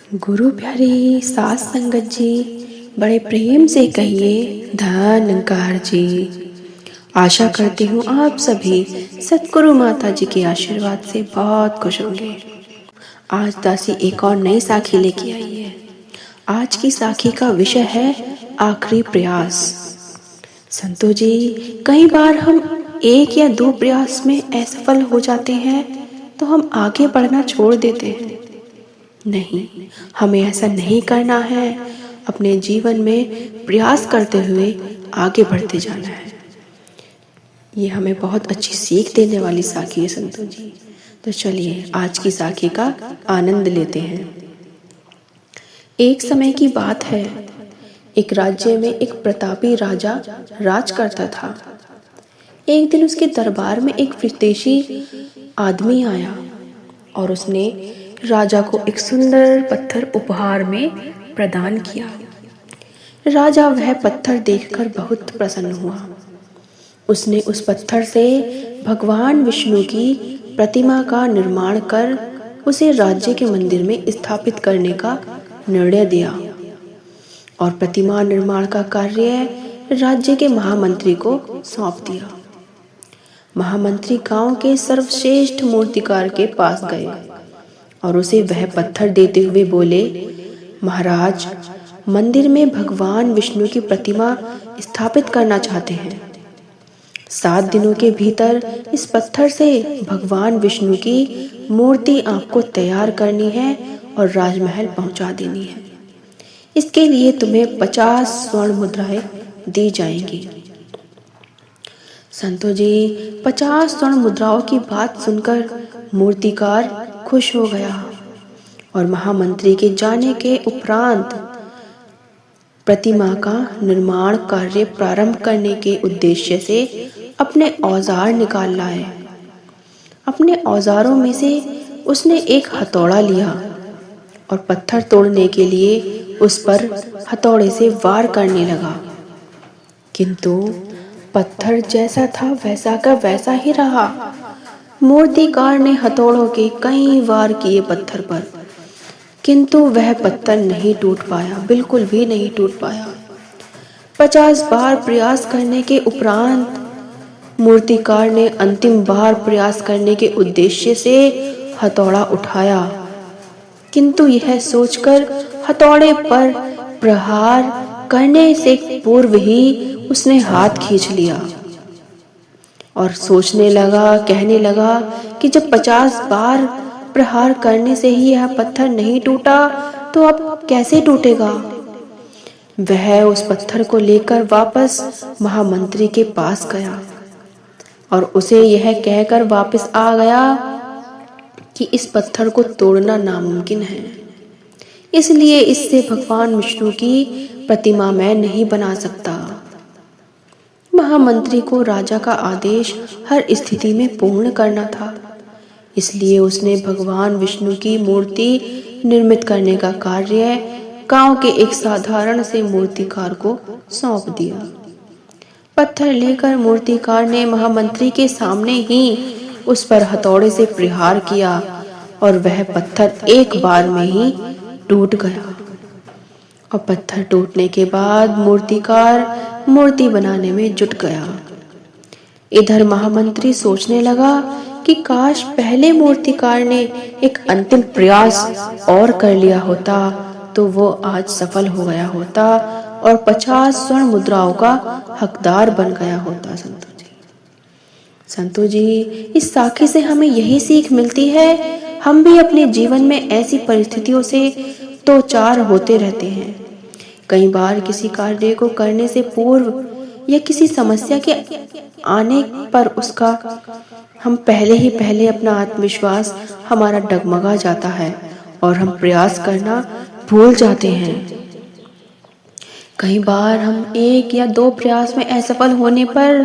गुरु प्यारी सास संगत जी, बड़े प्रेम से कहिए धन्यकार जी। आशा करती हूँ आप सभी सतगुरु माता जी के आशीर्वाद से बहुत खुश होंगे। आज दासी एक और नई साखी लेके आई है। आज की साखी का विषय है आखिरी प्रयास। संतो जी, कई बार हम एक या दो प्रयास में असफल हो जाते हैं तो हम आगे बढ़ना छोड़ देते हैं। नहीं, हमें ऐसा नहीं करना है। अपने जीवन में प्रयास करते हुए आगे बढ़ते जाना है। ये हमें बहुत अच्छी सीख देने वाली साखी है संतो जी। तो चलिए आज की साखी का आनंद लेते हैं। एक समय की बात है, एक राज्य में एक प्रतापी राजा राज करता था। एक दिन उसके दरबार में एक विदेशी आदमी आया और उसने राजा को एक सुंदर पत्थर उपहार में प्रदान किया। राजा वह पत्थर देखकर बहुत प्रसन्न हुआ। उसने उस पत्थर से भगवान विष्णु की प्रतिमा का निर्माण कर उसे राज्य के मंदिर में स्थापित करने का निर्णय दिया और प्रतिमा निर्माण का कार्य राज्य के महामंत्री को सौंप दिया। महामंत्री गांव के सर्वश्रेष्ठ मूर्तिकार के पास गए और उसे वह पत्थर देते हुए बोले, महाराज, मंदिर में भगवान विष्णु की प्रतिमा स्थापित करना चाहते हैं। 7 दिनों के भीतर इस पत्थर से भगवान विष्णु की मूर्ति आपको तैयार करनी है और राजमहल पहुंचा देनी है। इसके लिए तुम्हें 50 स्वर्ण मुद्राएं दी जाएंगी। संतो जी, 50 स्वर्ण मुद्राओं की बात सुनकर मूर्तिकार खुश हो गया और महामंत्री के जाने के उपरांत प्रतिमा का निर्माण कार्य प्रारंभ करने के उद्देश्य से अपने औजार निकाल लाए। अपने औजारों में से उसने एक हथौड़ा लिया और पत्थर तोड़ने के लिए उस पर हथौड़े से वार करने लगा, किंतु पत्थर जैसा था वैसा का वैसा ही रहा। मूर्तिकार ने हथौड़ों के कई वार किए पत्थर पर, किंतु वह पत्थर नहीं टूट पाया, बिल्कुल भी नहीं टूट पाया। 50 बार प्रयास करने के उपरांत मूर्तिकार ने अंतिम बार प्रयास करने के उद्देश्य से हथौड़ा उठाया, किंतु यह सोचकर हथौड़े पर प्रहार करने से पूर्व ही उसने हाथ खींच लिया और सोचने लगा, कहने लगा कि जब 50 बार प्रहार करने से ही यह पत्थर नहीं टूटा तो अब कैसे टूटेगा। वह उस पत्थर को लेकर वापस महामंत्री के पास गया और उसे यह कहकर वापस आ गया कि इस पत्थर को तोड़ना नामुमकिन है, इसलिए इससे भगवान विष्णु की प्रतिमा मैं नहीं बना सकता। महामंत्री को राजा का आदेश हर स्थिति में पूर्ण करना था, इसलिए उसने भगवान विष्णु की मूर्ति निर्मित करने का कार्य गांव के एक साधारण से मूर्तिकार को सौंप दिया। पत्थर लेकर मूर्तिकार ने महामंत्री के सामने ही उस पर हथौड़े से प्रहार किया और वह पत्थर एक बार में ही टूट गया। और पत्थर टूटने के बाद मूर्तिकार मूर्ति बनाने में जुट गया। इधर महामंत्री सोचने लगा कि काश पहले मूर्तिकार ने एक अंतिम प्रयास और कर लिया होता तो वो आज सफल हो गया होता और 50 स्वर्ण मुद्राओं का हकदार बन गया होता। संतो जी, इस साखी से हमें यही सीख मिलती है, हम भी अपने जीवन में ऐसी परिस्थितियों से तो चार होते रहते हैं। कई बार किसी कार्य को करने से पूर्व या किसी समस्या के आने पर उसका हम पहले अपना आत्मविश्वास हमारा डगमगा जाता है और हम प्रयास करना भूल जाते हैं। कई बार हम 1 या 2 प्रयास में असफल होने पर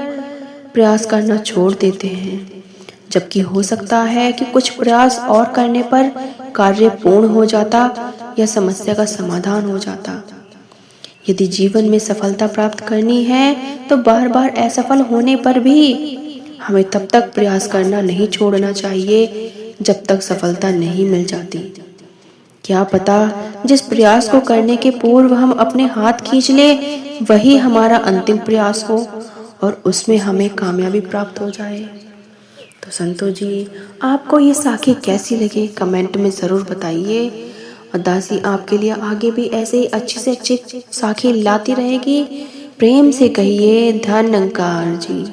प्रयास करना छोड़ देते हैं, जबकि हो सकता है कि कुछ प्रयास और करने पर कार्य पूर्ण हो जाता या समस्या का समाधान हो जाता। यदि जीवन में सफलता प्राप्त करनी है तो बार बार असफल होने पर भी हमें तब तक प्रयास करना नहीं छोड़ना चाहिए जब तक सफलता नहीं मिल जाती। क्या पता जिस प्रयास को करने के पूर्व हम अपने हाथ खींच ले वही हमारा अंतिम प्रयास हो और उसमें हमें कामयाबी प्राप्त हो जाए। तो संतो जी, आपको ये साखी कैसी लगी कमेंट में ज़रूर बताइए और दासी आपके लिए आगे भी ऐसे ही अच्छी से अच्छी साखी लाती रहेगी। प्रेम से कहिए धन्यकार जी।